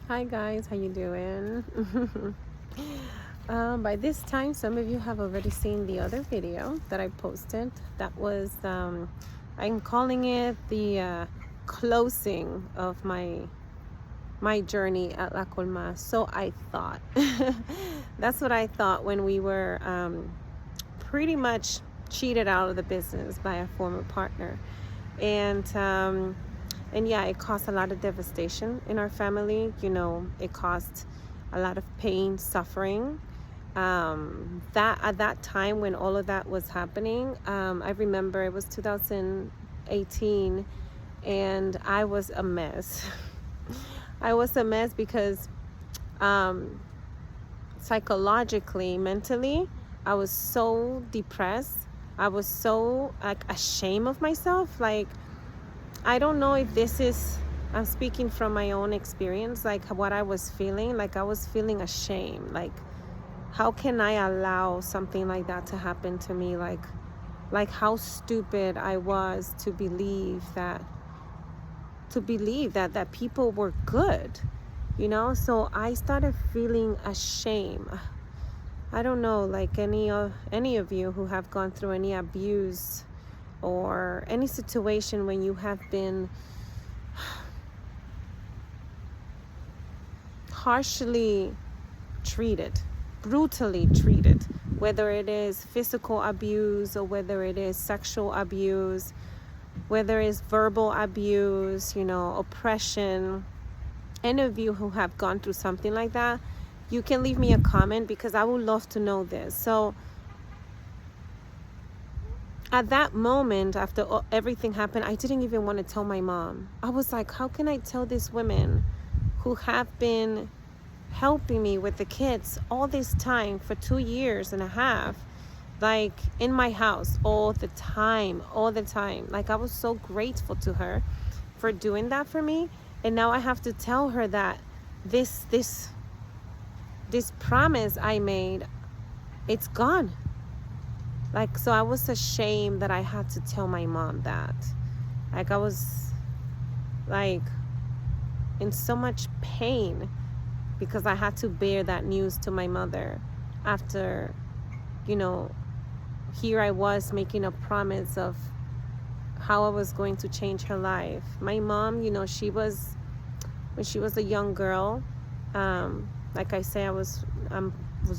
Hi guys, how you doing? By this time, some of you have already seen the other video that I posted. That was, I'm calling it the closing of my journey at La Colma. So I thought. That's what I thought when we were pretty much cheated out of the business by a former partner. And yeah, it caused a lot of devastation in our family. It caused a lot of pain, suffering. That at that time when all of that was happening, I remember it was 2018, and I was a mess. I was a mess because psychologically, mentally, I was so depressed. I was so ashamed of myself. I don't know if this is, I'm speaking from my own experience, what I was feeling. I was feeling ashamed. How can I allow something like that to happen to me? How stupid I was to believe that people were good, So I started feeling ashamed. I don't know, any of you who have gone through any abuse or any situation when you have been harshly treated, brutally treated, whether it is physical abuse or whether it is sexual abuse, whether it's verbal abuse, oppression. Any of you who have gone through something like that, you can leave me a comment because I would love to know this. So at that moment, after everything happened, I didn't even want to tell my mom. I was like, how can I tell these women who have been helping me with the kids all this time for 2 years and a half, in my house all the time. I was so grateful to her for doing that for me. And now I have to tell her that this promise I made, it's gone. So I was ashamed that I had to tell my mom that. I was in so much pain because I had to bear that news to my mother after, here I was making a promise of how I was going to change her life. My mom, when she was a young girl, like I say, I was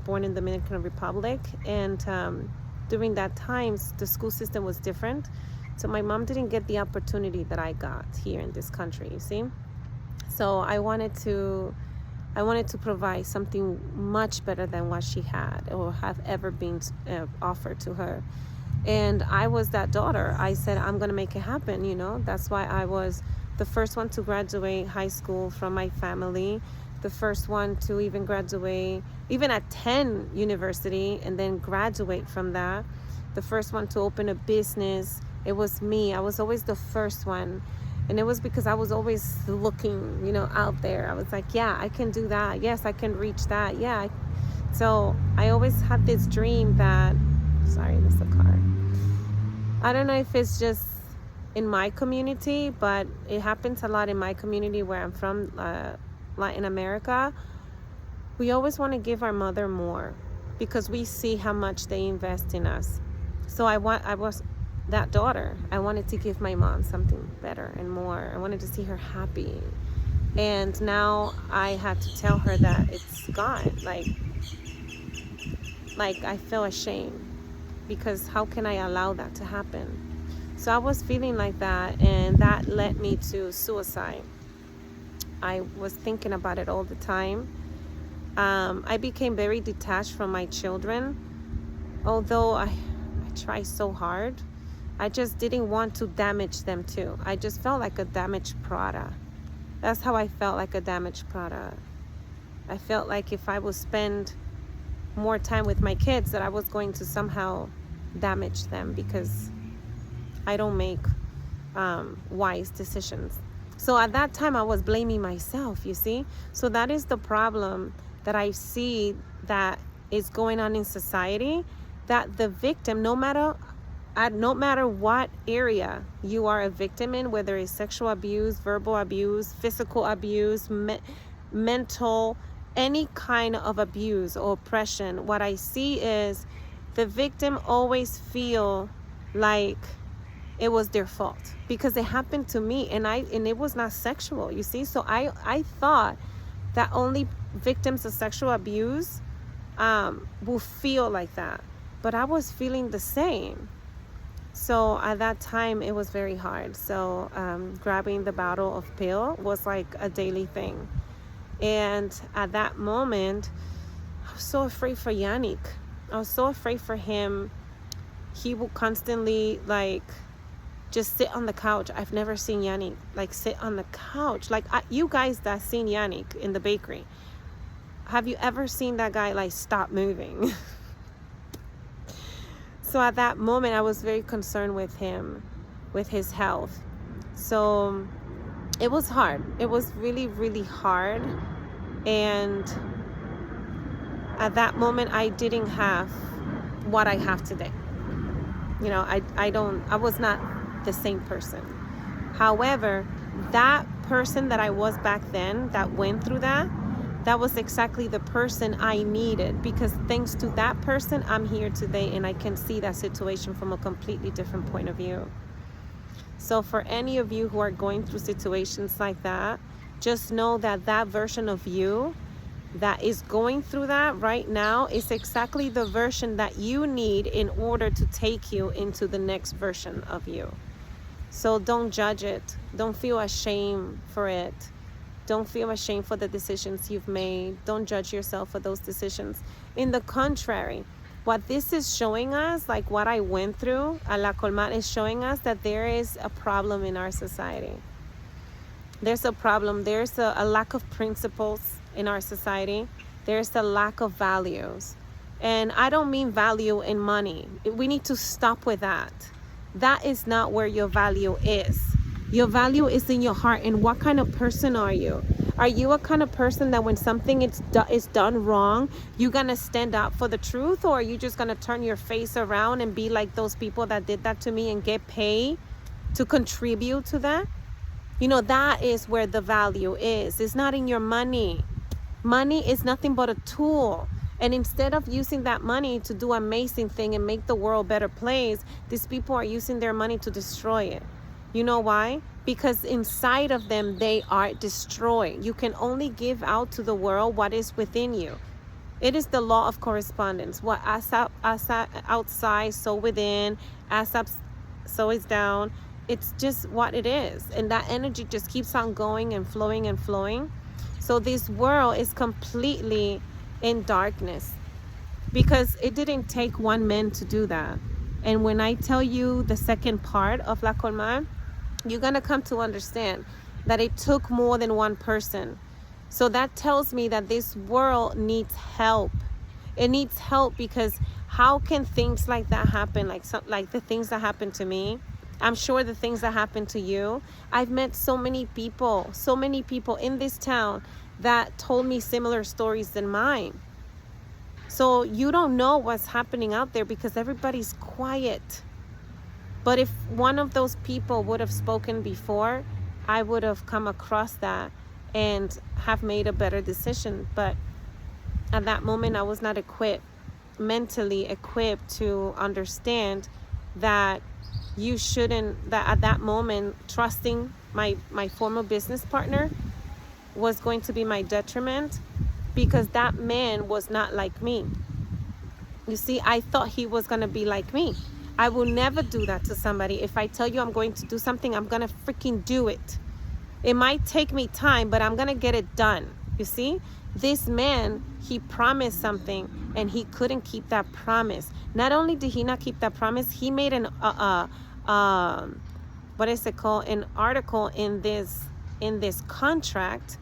born in the Dominican Republic, and during that time, the school system was different. So my mom didn't get the opportunity that I got here in this country, you see? So I wanted to provide something much better than what she had or have ever been offered to her. And I was that daughter. I said, I'm going to make it happen, That's why I was the first one to graduate high school from my family, the first one to even graduate, even at 10 university, and then graduate from that. The first one to open a business. It was me. I was always the first one. And it was because I was always looking, out there. I was like, yeah, I can do that. Yes, I can reach that. Yeah. So I always had this dream that, sorry, this is a car. I don't know if it's just in my community, but it happens a lot in my community where I'm from, Latin America. We always want to give our mother more because we see how much they invest in us. So I was that daughter. I wanted to give my mom something better and more. I wanted to see her happy. And now I had to tell her that it's gone. I feel ashamed because how can I allow that to happen? So I was feeling like that, and that led me to suicide. I was thinking about it all the time. I became very detached from my children. Although I try so hard, I just didn't want to damage them too. I just felt like a damaged product. That's how I felt, like a damaged product. I felt like if I would spend more time with my kids, that I was going to somehow damage them because I don't make wise decisions. So at that time, I was blaming myself, you see? So that is the problem that I see that is going on in society, that the victim, no matter what area you are a victim in, whether it's sexual abuse, verbal abuse, physical abuse, mental, any kind of abuse or oppression, what I see is the victim always feel like it was their fault because it happened to me, and it was not sexual, you see. So I thought that only victims of sexual abuse will feel like that, but I was feeling the same. So at that time it was very hard. So grabbing the bottle of pill was like a daily thing. And at that moment I was so afraid for Yannick. I was so afraid for him. He will constantly like just sit on the couch. I've never seen Yannick like sit on the couch. Like you guys that seen Yannick in the bakery, have you ever seen that guy like stop moving? So at that moment I was very concerned with him, with his health. So it was hard. It was really, really hard. And at that moment I didn't have what I have today. You know, I was not the same person. However, that person that I was back then that went through that was exactly the person I needed, because thanks to that person I'm here today and I can see that situation from a completely different point of view. So for any of you who are going through situations like that, just know that that version of you that is going through that right now is exactly the version that you need in order to take you into the next version of you. So don't judge it. Don't feel ashamed for it. Don't feel ashamed for the decisions you've made. Don't judge yourself for those decisions. In the contrary, what this is showing us, like what I went through, La Colmar is showing us that there is a problem in our society. There's a problem. There's a lack of principles in our society. There's a lack of values. And I don't mean value in money. We need to stop with that. That is not where your value is. Your value is in your heart. And what kind of person are you? Are you a kind of person that when something is done wrong, you're going to stand up for the truth? Or are you just going to turn your face around and be like those people that did that to me and get paid to contribute to that? You know, that is where the value is. It's not in your money. Money is nothing but a tool. And instead of using that money to do amazing thing and make the world a better place, these people are using their money to destroy it. You know why? Because inside of them, they are destroyed. You can only give out to the world what is within you. It is the law of correspondence. What as outside, so within, as up, so is down. It's just what it is. And that energy just keeps on going and flowing and flowing. So this world is completely in darkness because it didn't take one man to do that. And when I tell you the second part of La Colmar, you're going to come to understand that it took more than one person. So that tells me that this world needs help. It needs help because how can things like that happen? Like the things that happened to me. I'm sure the things that happened to you. I've met so many people in this town that told me similar stories than mine. So you don't know what's happening out there because everybody's quiet. But if one of those people would have spoken before, I would have come across that and have made a better decision. But at that moment, I was not mentally equipped to understand that you shouldn't, that at that moment, trusting my former business partner was going to be my detriment because that man was not like me. You see, I thought he was going to be like me. I will never do that to somebody. If I tell you I'm going to do something, I'm going to freaking do it. It might take me time, but I'm going to get it done. You see, this man, he promised something and he couldn't keep that promise. Not only did he not keep that promise, he made an what is it called? An article in this contract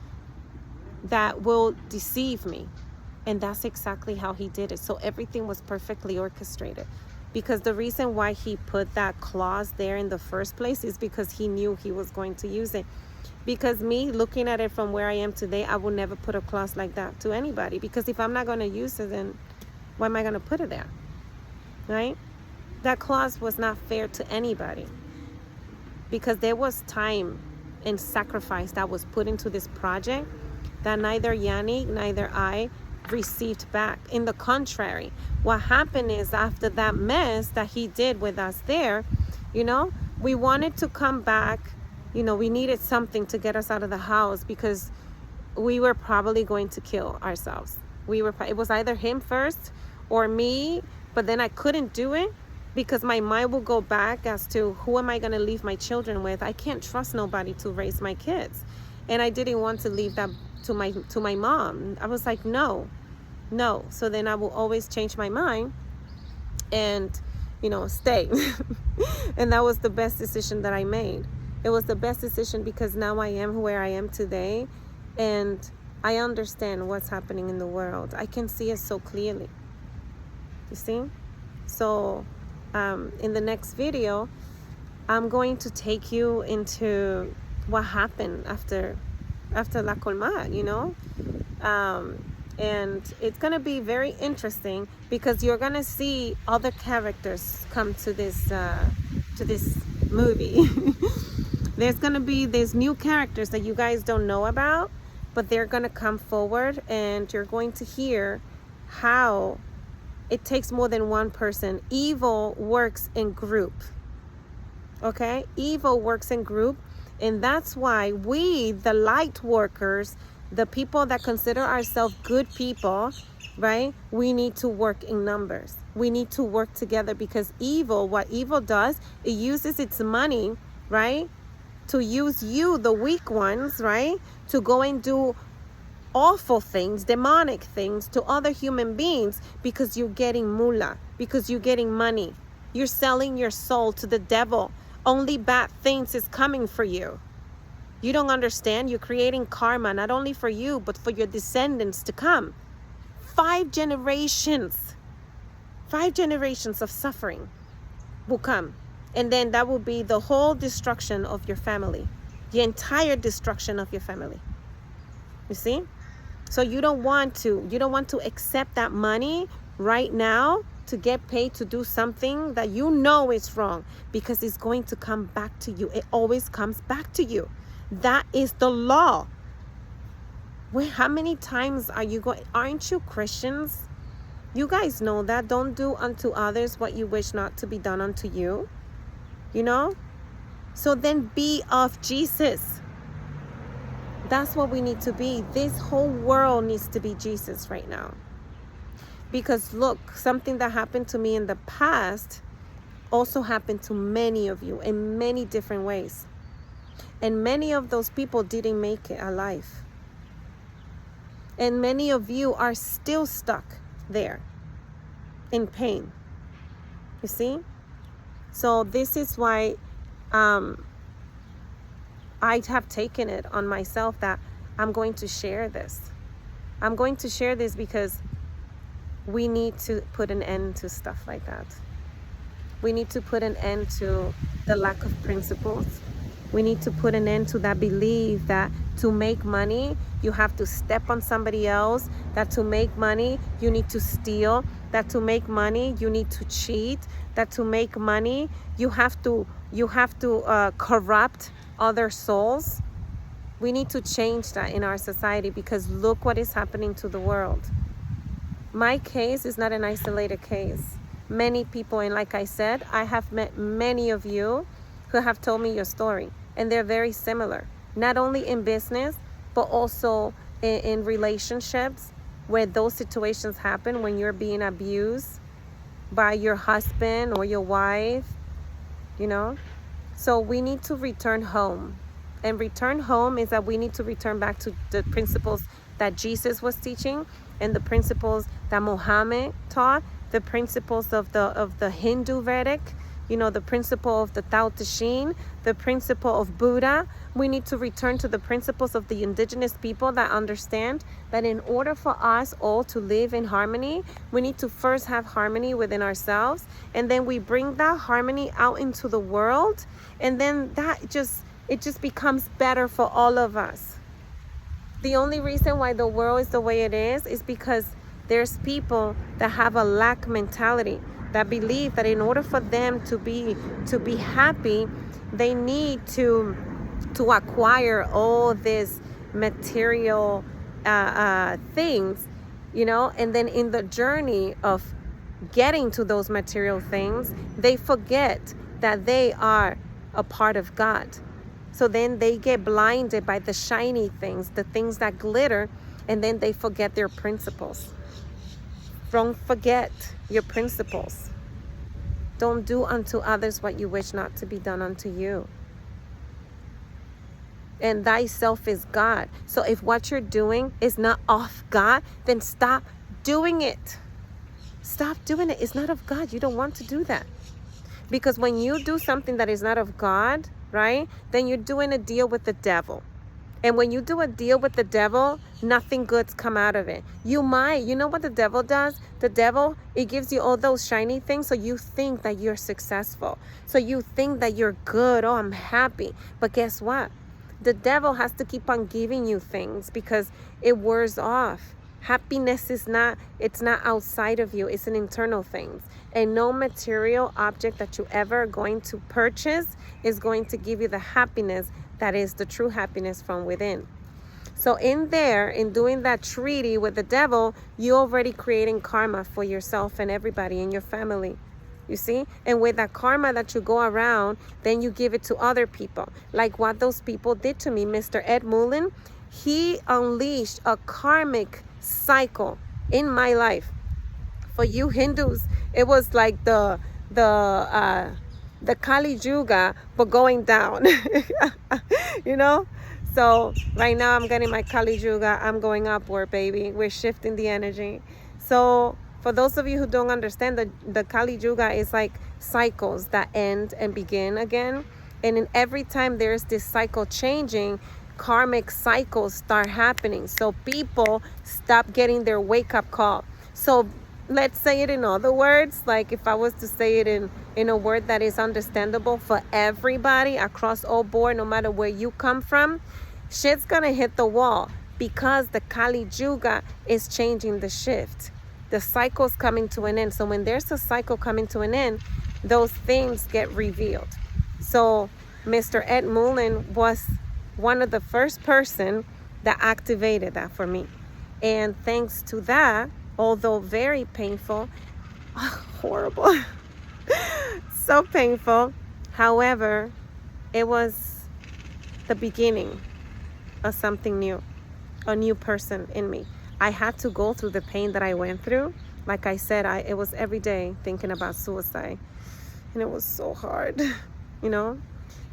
that will deceive me. And that's exactly how he did it. So everything was perfectly orchestrated. Because the reason why he put that clause there in the first place is because he knew he was going to use it. Because me looking at it from where I am today, I will never put a clause like that to anybody. Because if I'm not going to use it, then why am I going to put it there? Right? That clause was not fair to anybody. Because there was time and sacrifice that was put into this project that neither Yanni, neither I received back. In the contrary, what happened is after that mess that he did with us there, you know, we wanted to come back. You know, we needed something to get us out of the house because we were probably going to kill ourselves. It was either him first or me, but then I couldn't do it because my mind will go back as to who am I going to leave my children with. I can't trust nobody to raise my kids. And I didn't want to leave that to my mom. I was like, no. So then I will always change my mind and, you know, stay. And that was the best decision that I made. It was the best decision because now I am where I am today, and I understand what's happening in the world. I can see it so clearly. You see? So in the next video, I'm going to take you into what happened after La Colmar, you know? And it's going to be very interesting because you're going to see other characters come to this movie. There's new characters that you guys don't know about, but they're going to come forward, and you're going to hear how it takes more than one person. Evil works in group. Okay? Evil works in group, and that's why we, the light workers, the people that consider ourselves good people, right? We need to work in numbers. We need to work together because what evil does, it uses its money, right? To use you, the weak ones, right? To go and do awful things, demonic things to other human beings because you're getting moolah, because you're getting money. You're selling your soul to the devil. Only bad things is coming for you. You don't understand. You're creating karma, not only for you, but for your descendants to come. 5 generations of suffering will come. And then that will be the whole destruction of your family. The entire destruction of your family. You see? So you don't want to accept that money right now to get paid to do something that you know is wrong, because it's going to come back to you. It always comes back to you. That is the law. Wait, how many times are you going? Aren't you Christians? You guys know that. Don't do unto others what you wish not to be done unto you. You know? So then be of Jesus. That's what we need to be. This whole world needs to be Jesus right now. Because look, something that happened to me in the past also happened to many of you in many different ways. And many of those people didn't make it alive. And many of you are still stuck there in pain. You see? So this is why I have taken it on myself that I'm going to share this. I'm going to share this because we need to put an end to stuff like that. We need to put an end to the lack of principles. We need to put an end to that belief that to make money, you have to step on somebody else, that to make money, you need to steal, that to make money, you need to cheat, that to make money, you have to corrupt other souls. We need to change that in our society, because look what is happening to the world. My case is not an isolated case. Many people, and like I said, I have met many of you who have told me your story, and they're very similar, not only in business, but also in relationships, where those situations happen when you're being abused by your husband or your wife, you know? So we need to return home. And return home is that we need to return back to the principles that Jesus was teaching, and the principles that Muhammad taught, the principles of the Hindu Vedic, you know, the principle of the Tao Te Ching, the principle of Buddha. We need to return to the principles of the indigenous people that understand that in order for us all to live in harmony, we need to first have harmony within ourselves, and then we bring that harmony out into the world, and then it just becomes better for all of us. The only reason why the world is the way it is because there's people that have a lack mentality, that believe that in order for them to be happy, they need to acquire all this material things, you know, and then in the journey of getting to those material things, they forget that they are a part of God. So then they get blinded by the shiny things, the things that glitter, and then they forget their principles. Don't forget your principles. Don't do unto others what you wish not to be done unto you. And thyself is God. So if what you're doing is not of God, then stop doing it. Stop doing it. It's not of God. You don't want to do that. Because when you do something that is not of God, right, then you're doing a deal with the devil. And when you do a deal with the devil, nothing good's come out of it. You know what the devil does? The devil, it gives you all those shiny things, so you think that you're successful. So you think that you're good. Oh, I'm happy. But guess what? The devil has to keep on giving you things because it wears off. Happiness is not, it's not outside of you. It's an internal thing. And no material object that you ever are going to purchase is going to give you the happiness that is the true happiness from within. So in doing that treaty with the devil, you're already creating karma for yourself and everybody in your family. You see? And with that karma that you go around, then you give it to other people. Like what those people did to me. Mr. Ed Mullen, he unleashed a karmic cycle in my life. For you Hindus, it was like the Kali Yuga, but going down. You know? So right now I'm getting my Kali Yuga. I'm going upward, baby. We're shifting the energy. So for those of you who don't understand, the Kali Yuga is like cycles that end and begin again. And in every time there's this cycle changing, karmic cycles start happening. So people stop getting their wake-up call. So let's say it in other words, like if I was to say it in a word that is understandable for everybody across all board, no matter where you come from, shit's gonna hit the wall because the Kali Yuga is changing the shift. The cycle's coming to an end. So when there's a cycle coming to an end, those things get revealed. So Mr. Ed Mullen was one of the first person that activated that for me. And thanks to that, although very painful, horrible, so painful. However, it was the beginning of something new, a new person in me. I had to go through the pain that I went through. Like I said, it was every day thinking about suicide. And it was so hard, you know?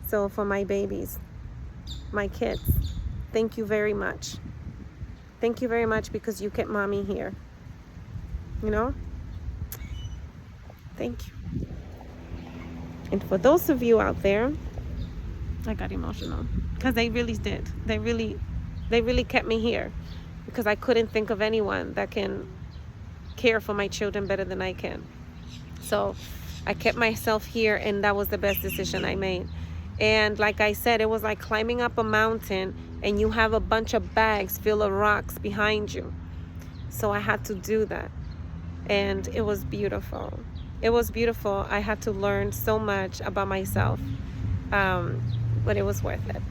So for my babies, my kids, thank you very much. Thank you very much because you kept mommy here. You know? Thank you. And for those of you out there, I got emotional because they really did. They really kept me here because I couldn't think of anyone that can care for my children better than I can. So I kept myself here, and that was the best decision I made. And like I said, it was like climbing up a mountain and you have a bunch of bags full of rocks behind you. So I had to do that. And it was beautiful. It was beautiful. I had to learn so much about myself. But it was worth it.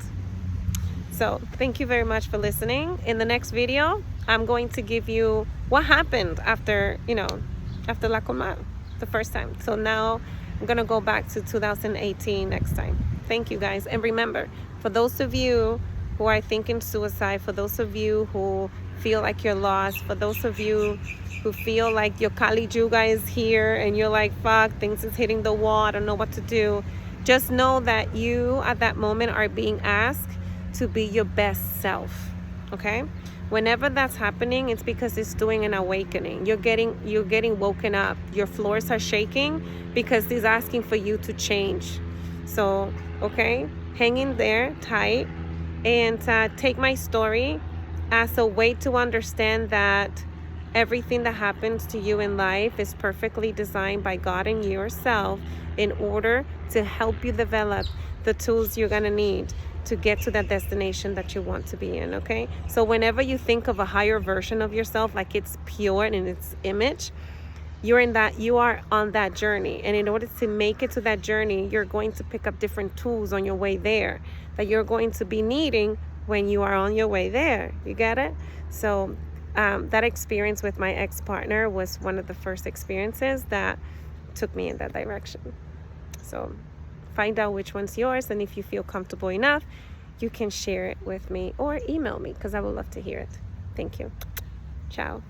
So thank you very much for listening. In the next video, I'm going to give you what happened after La Coma, the first time. So now I'm going to go back to 2018 next time. Thank you guys. And remember, for those of you who are thinking suicide, for those of you who feel like you're lost, for those of you who feel like your Kali Yuga is here and you're like, fuck, things is hitting the wall, I don't know what to do. Just know that you at that moment are being asked to be your best self, okay? Whenever that's happening, it's because it's doing an awakening. You're getting woken up. Your floors are shaking because it's asking for you to change. So, okay, hang in there tight and take my story as a way to understand that everything that happens to you in life is perfectly designed by God and yourself in order to help you develop the tools you're going to need to get to that destination that you want to be in, okay? So whenever you think of a higher version of yourself, like it's pure in its image, you are on that journey. And in order to make it to that journey, you're going to pick up different tools on your way there that you're going to be needing when you are on your way there. You get it? So that experience with my ex-partner was one of the first experiences that took me in that direction. So find out which one's yours, and if you feel comfortable enough, you can share it with me or email me, because I would love to hear it. Thank you. Ciao.